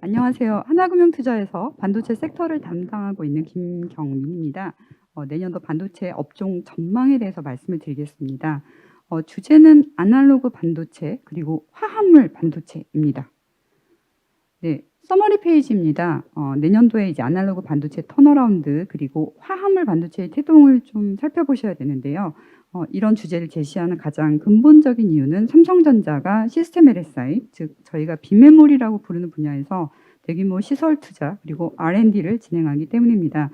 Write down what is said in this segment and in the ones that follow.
안녕하세요. 하나금융투자에서 반도체 섹터를 담당하고 있는 김경민입니다. 내년도 반도체 업종 전망에 대해서 말씀을 드리겠습니다. 주제는 아날로그 반도체 그리고 화합물 반도체입니다. 네, 서머리 페이지입니다. 내년도에 이제 아날로그 반도체 턴어라운드 그리고 화합물 반도체의 태동을 좀 살펴보셔야 되는데요. 이런 주제를 제시하는 가장 근본적인 이유는 삼성전자가 시스템 LSI, 즉 저희가 빈메모리라고 부르는 분야에서 대규모 시설 투자 그리고 R&D를 진행하기 때문입니다.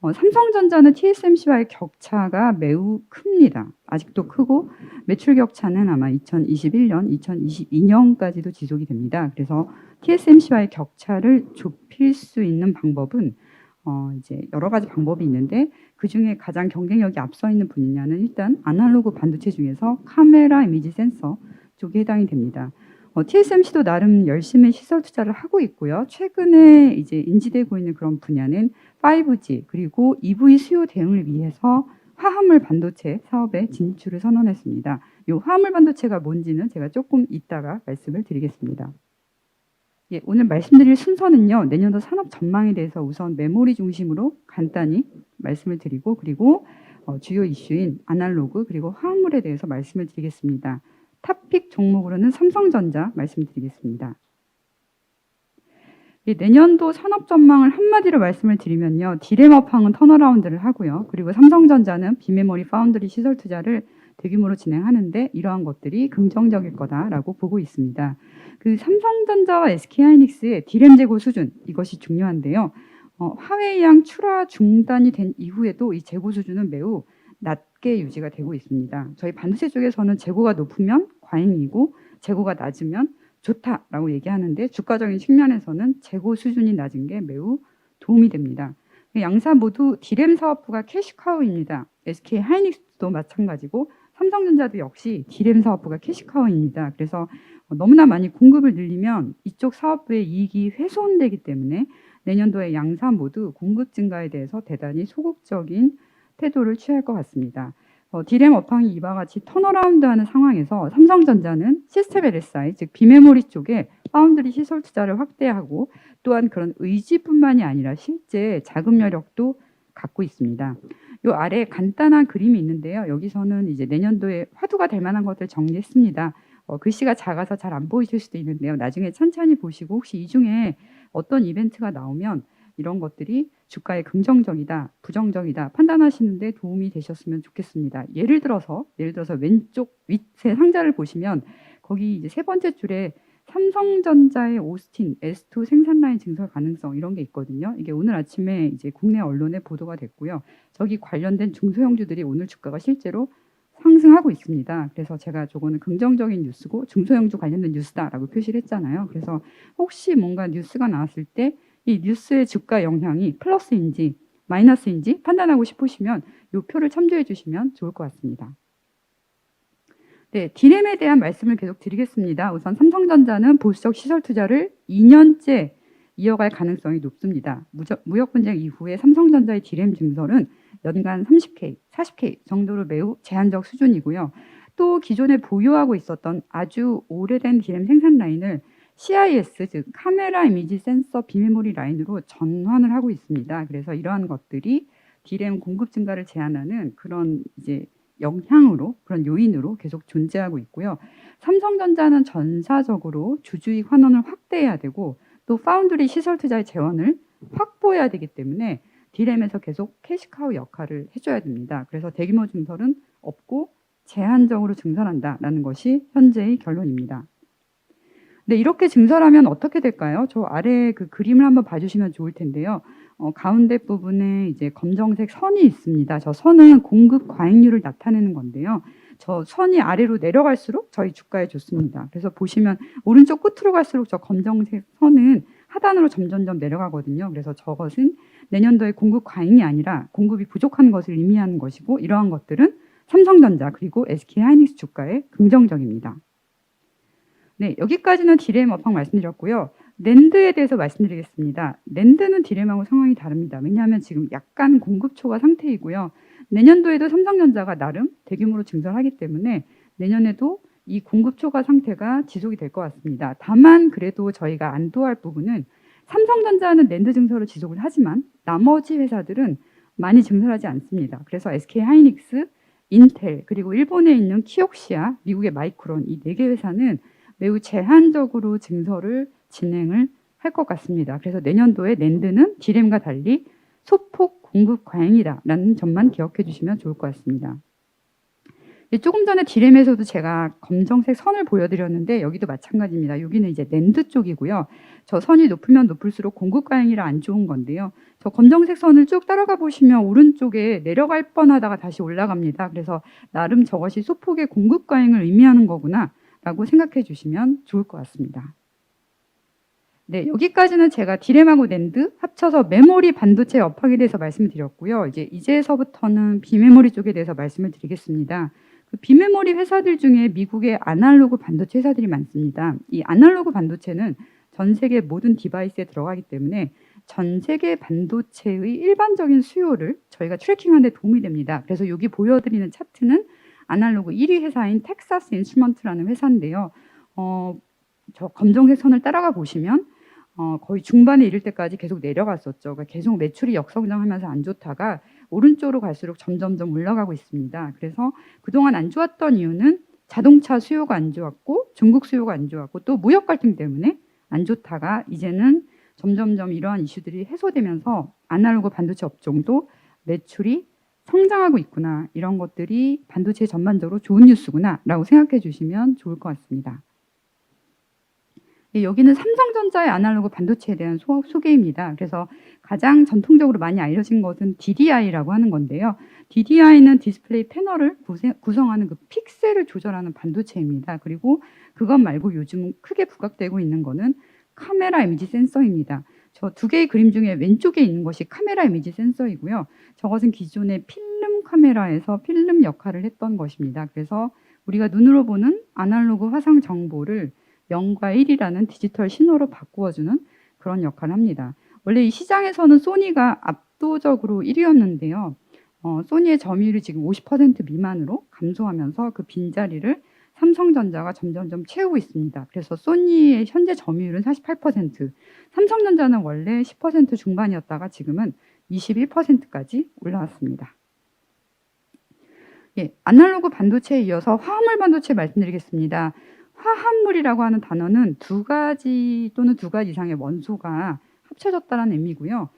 삼성전자는 TSMC와의 격차가 매우 큽니다. 아직도 크고 매출 격차는 아마 2021년, 2022년까지도 지속이 됩니다. 그래서 TSMC와의 격차를 좁힐 수 있는 방법은 이제 여러 가지 방법이 있는데 그 중에 가장 경쟁력이 앞서 있는 분야는 일단 아날로그 반도체 중에서 카메라 이미지 센서 쪽에 해당이 됩니다. TSMC도 나름 열심히 시설 투자를 하고 있고요. 최근에 이제 인지되고 있는 그런 분야는 5G 그리고 EV 수요 대응을 위해서 화합물 반도체 사업에 진출을 선언했습니다. 이 화합물 반도체가 뭔지는 제가 조금 이따가 말씀을 드리겠습니다. 예, 오늘 말씀드릴 순서는요. 내년도 산업 전망에 대해서 우선 메모리 중심으로 간단히 말씀을 드리고 그리고 주요 이슈인 아날로그 그리고 화합물에 대해서 말씀을 드리겠습니다. 탑픽 종목으로는 삼성전자 말씀드리겠습니다. 예, 내년도 산업 전망을 한마디로 말씀을 드리면요. 디램 업황은 턴어라운드를 하고요. 그리고 삼성전자는 비메모리 파운드리 시설 투자를 대규모로 진행하는데 이러한 것들이 긍정적일 거다라고 보고 있습니다. 그 삼성전자와 SK하이닉스의 디램 재고 수준 이것이 중요한데요. 화웨이양 출하 중단이 된 이후에도 이 재고 수준은 매우 낮게 유지가 되고 있습니다. 저희 반도체 쪽에서는 재고가 높으면 과잉이고 재고가 낮으면 좋다라고 얘기하는데 주가적인 측면에서는 재고 수준이 낮은 게 매우 도움이 됩니다. 양사 모두 디램 사업부가 캐시카우입니다. SK하이닉스도 마찬가지고 삼성전자도 역시 디램 사업부가 캐시카우입니다. 그래서 너무나 많이 공급을 늘리면 이쪽 사업부의 이익이 훼손되기 때문에 내년도에 양사 모두 공급 증가에 대해서 대단히 소극적인 태도를 취할 것 같습니다. 디램 업황이 이와 같이 턴어라운드하는 상황에서 삼성전자는 시스템 LSI 즉 비메모리 쪽에 파운드리 시설 투자를 확대하고 또한 그런 의지뿐만이 아니라 실제 자금 여력도 갖고 있습니다. 이 아래 간단한 그림이 있는데요. 여기서는 이제 내년도에 화두가 될 만한 것들 정리했습니다. 글씨가 작아서 잘 안 보이실 수도 있는데요. 나중에 천천히 보시고 혹시 이 중에 어떤 이벤트가 나오면 이런 것들이 주가에 긍정적이다, 부정적이다 판단하시는데 도움이 되셨으면 좋겠습니다. 예를 들어서 왼쪽 밑에 상자를 보시면 거기 이제 세 번째 줄에 삼성전자의 오스틴 S2 생산 라인 증설 가능성 이런 게 있거든요. 이게 오늘 아침에 이제 국내 언론에 보도가 됐고요. 저기 관련된 중소형주들이 오늘 주가가 실제로 상승하고 있습니다. 그래서 제가 저거는 긍정적인 뉴스고 중소형주 관련된 뉴스다라고 표시를 했잖아요. 그래서 혹시 뭔가 뉴스가 나왔을 때 이 뉴스의 주가 영향이 플러스인지 마이너스인지 판단하고 싶으시면 이 표를 참조해 주시면 좋을 것 같습니다. 네, 디램에 대한 말씀을 계속 드리겠습니다. 우선 삼성전자는 보수적 시설 투자를 2년째 이어갈 가능성이 높습니다. 무역 분쟁 이후에 삼성전자의 디램 증설은 연간 30K, 40K 정도로 매우 제한적 수준이고요. 또 기존에 보유하고 있었던 아주 오래된 디램 생산 라인을 CIS 즉 카메라 이미지 센서 비메모리 라인으로 전환을 하고 있습니다. 그래서 이러한 것들이 디램 공급 증가를 제한하는 그런 이제 영향으로 그런 요인으로 계속 존재하고 있고요. 삼성전자는 전사적으로 주주익 환원을 확대해야 되고 또 파운드리 시설 투자의 재원을 확보해야 되기 때문에 디램에서 계속 캐시카우 역할을 해줘야 됩니다. 그래서 대규모 증설은 없고 제한적으로 증설한다라는 것이 현재의 결론입니다. 네, 이렇게 증설하면 어떻게 될까요? 저 아래 그 그림을 한번 봐주시면 좋을 텐데요. 가운데 부분에 이제 검정색 선이 있습니다. 저 선은 공급 과잉률을 나타내는 건데요. 저 선이 아래로 내려갈수록 저희 주가에 좋습니다. 그래서 보시면 오른쪽 끝으로 갈수록 저 검정색 선은 하단으로 점점점 내려가거든요. 그래서 저것은 내년도에 공급 과잉이 아니라 공급이 부족한 것을 의미하는 것이고 이러한 것들은 삼성전자 그리고 SK하이닉스 주가에 긍정적입니다. 네, 여기까지는 디램 업황 말씀드렸고요. 낸드에 대해서 말씀드리겠습니다. 낸드는 디램하고 상황이 다릅니다. 왜냐하면 지금 약간 공급 초과 상태이고요. 내년도에도 삼성전자가 나름 대규모로 증설하기 때문에 내년에도 이 공급 초과 상태가 지속이 될 것 같습니다. 다만 그래도 저희가 안도할 부분은 삼성전자는 낸드 증설을 지속을 하지만 나머지 회사들은 많이 증설하지 않습니다. 그래서 SK하이닉스, 인텔, 그리고 일본에 있는 키옥시아, 미국의 마이크론 이 4개 회사는 매우 제한적으로 증설을 진행을 할 것 같습니다. 그래서 내년도에 낸드는 디램과 달리 소폭 공급 과잉이다라는 점만 기억해 주시면 좋을 것 같습니다. 조금 전에 디램에서도 제가 검정색 선을 보여드렸는데 여기도 마찬가지입니다. 여기는 이제 낸드 쪽이고요. 저 선이 높으면 높을수록 공급 과잉이라 안 좋은 건데요. 저 검정색 선을 쭉 따라가 보시면 오른쪽에 내려갈 뻔하다가 다시 올라갑니다. 그래서 나름 저것이 소폭의 공급 과잉을 의미하는 거구나 라고 생각해 주시면 좋을 것 같습니다. 네, 여기까지는 제가 디램하고 낸드 합쳐서 메모리 반도체 업황에 대해서 말씀을 드렸고요. 이제서부터는 비메모리 쪽에 대해서 말씀을 드리겠습니다. 그 비메모리 회사들 중에 미국의 아날로그 반도체 회사들이 많습니다. 이 아날로그 반도체는 전 세계 모든 디바이스에 들어가기 때문에 전 세계 반도체의 일반적인 수요를 저희가 트래킹하는 데 도움이 됩니다. 그래서 여기 보여드리는 차트는 아날로그 1위 회사인 텍사스 인스트루먼트라는 회사인데요. 저 검정색 선을 따라가 보시면 거의 중반에 이를 때까지 계속 내려갔었죠. 그러니까 계속 매출이 역성장하면서 안 좋다가 오른쪽으로 갈수록 점점점 올라가고 있습니다. 그래서 그동안 안 좋았던 이유는 자동차 수요가 안 좋았고 중국 수요가 안 좋았고 또 무역 갈등 때문에 안 좋다가 이제는 점점점 이러한 이슈들이 해소되면서 아날로그 반도체 업종도 매출이 성장하고 있구나. 이런 것들이 반도체 전반적으로 좋은 뉴스구나 라고 생각해 주시면 좋을 것 같습니다. 여기는 삼성전자의 아날로그 반도체에 대한 소개입니다. 그래서 가장 전통적으로 많이 알려진 것은 DDI라고 하는 건데요. DDI는 디스플레이 패널을 구성하는 그 픽셀을 조절하는 반도체입니다. 그리고 그것 말고 요즘 크게 부각되고 있는 거는 카메라 이미지 센서입니다. 저 2개의 그림 중에 왼쪽에 있는 것이 카메라 이미지 센서이고요. 저것은 기존의 필름 카메라에서 필름 역할을 했던 것입니다. 그래서 우리가 눈으로 보는 아날로그 화상 정보를 0과 1이라는 디지털 신호로 바꾸어주는 그런 역할을 합니다. 원래 이 시장에서는 소니가 압도적으로 1위였는데요. 소니의 점유율이 지금 50% 미만으로 감소하면서 그 빈자리를 삼성전자가 점점점 채우고 있습니다. 그래서 소니의 현재 점유율은 48%, 삼성전자는 원래 10% 중반이었다가 지금은 21%까지 올라왔습니다. 예, 아날로그 반도체에 이어서 화합물 반도체 말씀드리겠습니다. 화합물이라고 하는 단어는 2가지 또는 2가지 이상의 원소가 합쳐졌다는 의미고요.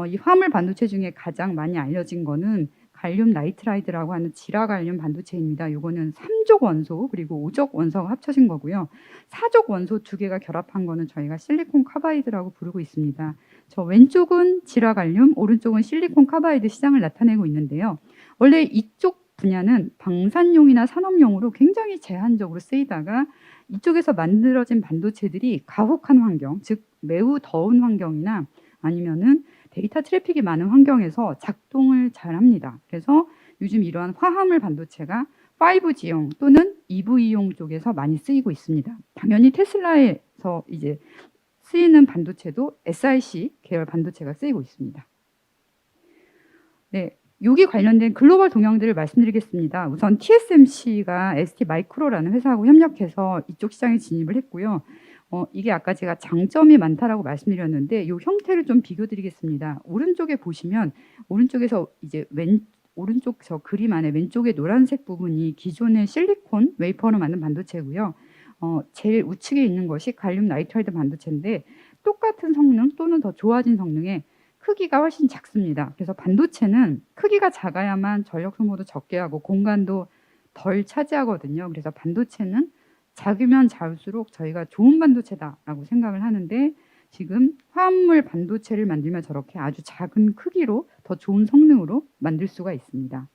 이 화합물 반도체 중에 가장 많이 알려진 거는 갈륨 나이트라이드라고 하는 지라갈륨 반도체입니다. 이거는 3족 원소 그리고 5족 원소가 합쳐진 거고요. 4족 원소 2개가 결합한 거는 저희가 실리콘 카바이드라고 부르고 있습니다. 저 왼쪽은 지라갈륨, 오른쪽은 실리콘 카바이드 시장을 나타내고 있는데요. 원래 이쪽 분야는 방산용이나 산업용으로 굉장히 제한적으로 쓰이다가 이쪽에서 만들어진 반도체들이 가혹한 환경, 즉 매우 더운 환경이나 아니면은 데이터 트래픽이 많은 환경에서 작동을 잘 합니다. 그래서 요즘 이러한 화합물 반도체가 5G용 또는 EV용 쪽에서 많이 쓰이고 있습니다. 당연히 테슬라에서 이제 쓰이는 반도체도 SiC 계열 반도체가 쓰이고 있습니다. 네, 여기 관련된 글로벌 동향들을 말씀드리겠습니다. 우선 TSMC가 ST마이크로라는 회사하고 협력해서 이쪽 시장에 진입을 했고요. 이게 아까 제가 장점이 많다라고 말씀드렸는데 이 형태를 좀 비교드리겠습니다. 오른쪽에 보시면 오른쪽에서 이제 오른쪽 저 그림 안에 왼쪽에 노란색 부분이 기존의 실리콘 웨이퍼로 만든 반도체고요. 제일 우측에 있는 것이 갈륨 나이트라이드 반도체인데 똑같은 성능 또는 더 좋아진 성능에 크기가 훨씬 작습니다. 그래서 반도체는 크기가 작아야만 전력 소모도 적게 하고 공간도 덜 차지하거든요. 그래서 반도체는 작으면 작을수록 저희가 좋은 반도체다라고 생각을 하는데 지금 화합물 반도체를 만들면 저렇게 아주 작은 크기로 더 좋은 성능으로 만들 수가 있습니다.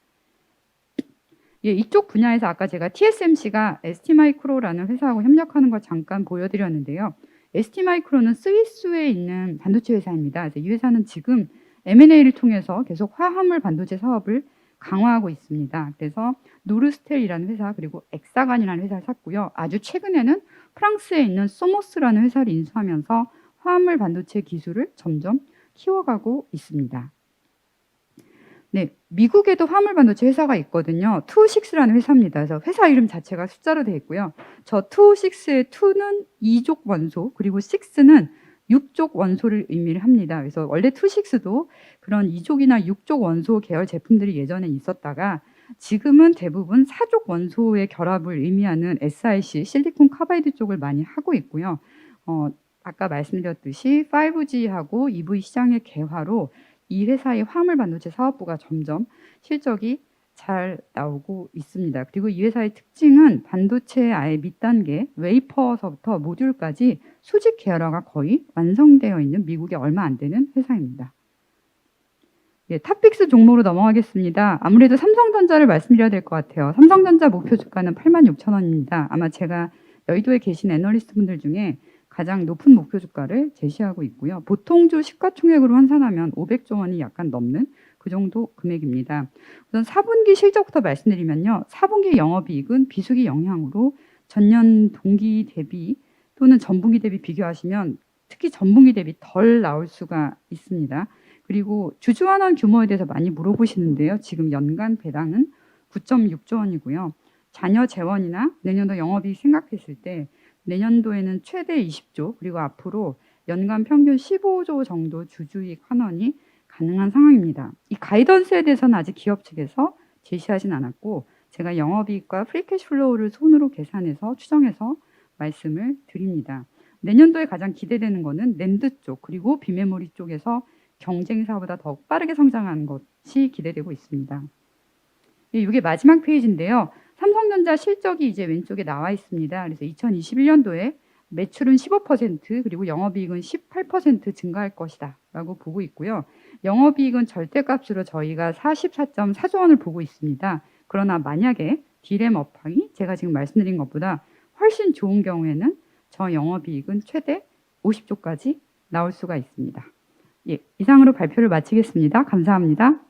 예, 이쪽 분야에서 아까 제가 TSMC가 ST마이크로라는 회사하고 협력하는 걸 잠깐 보여드렸는데요. ST마이크로는 스위스에 있는 반도체 회사입니다. 그래서 이 회사는 지금 M&A를 통해서 계속 화합물 반도체 사업을 강화하고 있습니다. 그래서 노르스텔이라는 회사 그리고 엑사간이라는 회사를 샀고요. 아주 최근에는 프랑스에 있는 소모스라는 회사를 인수하면서 화합물 반도체 기술을 점점 키워가고 있습니다. 네, 미국에도 화물 반도체 회사가 있거든요. 26라는 회사입니다. 그래서 회사 이름 자체가 숫자로 되어 있고요. 저 26의 2는 2족 원소, 그리고 6는 6족 원소를 의미를 합니다. 그래서 원래 투식스도 그런 2족이나 6족 원소 계열 제품들이 예전에 있었다가 지금은 대부분 4족 원소의 결합을 의미하는 SiC, 실리콘 카바이드 쪽을 많이 하고 있고요. 아까 말씀드렸듯이 5G하고 EV 시장의 개화로 이 회사의 화물 반도체 사업부가 점점 실적이 잘 나오고 있습니다. 그리고 이 회사의 특징은 반도체의 아예 밑단계, 웨이퍼서부터 모듈까지 수직 계열화가 거의 완성되어 있는 미국에 얼마 안 되는 회사입니다. 예, 탑픽스 종목으로 넘어가겠습니다. 아무래도 삼성전자를 말씀드려야 될 것 같아요. 삼성전자 목표 주가는 86,000원입니다. 아마 제가 여의도에 계신 애널리스트 분들 중에 가장 높은 목표 주가를 제시하고 있고요. 보통주 시가총액으로 환산하면 500조 원이 약간 넘는 그 정도 금액입니다. 우선 4분기 실적부터 말씀드리면요. 4분기 영업이익은 비수기 영향으로 전년 동기 대비 또는 전분기 대비 비교하시면 특히 전분기 대비 덜 나올 수가 있습니다. 그리고 주주환원 규모에 대해서 많이 물어보시는데요. 지금 연간 배당은 9.6조 원이고요. 자녀 재원이나 내년도 영업이익 생각했을 때 내년도에는 최대 20조 그리고 앞으로 연간 평균 15조 정도 주주이익 환원이 가능한 상황입니다. 이 가이던스에 대해서는 아직 기업 측에서 제시하진 않았고 제가 영업이익과 프리캐시플로우를 손으로 계산해서 추정해서 말씀을 드립니다. 내년도에 가장 기대되는 것은 낸드 쪽 그리고 비메모리 쪽에서 경쟁사보다 더 빠르게 성장하는 것이 기대되고 있습니다. 이게 마지막 페이지인데요. 삼성전자 실적이 이제 왼쪽에 나와 있습니다. 그래서 2021년도에 매출은 15% 그리고 영업이익은 18% 증가할 것이다 라고 보고 있고요. 영업이익은 절대값으로 저희가 44.4조 원을 보고 있습니다. 그러나 만약에 디램 업황이 제가 지금 말씀드린 것보다 훨씬 좋은 경우에는 저 영업이익은 최대 50조까지 나올 수가 있습니다. 예, 이상으로 발표를 마치겠습니다. 감사합니다.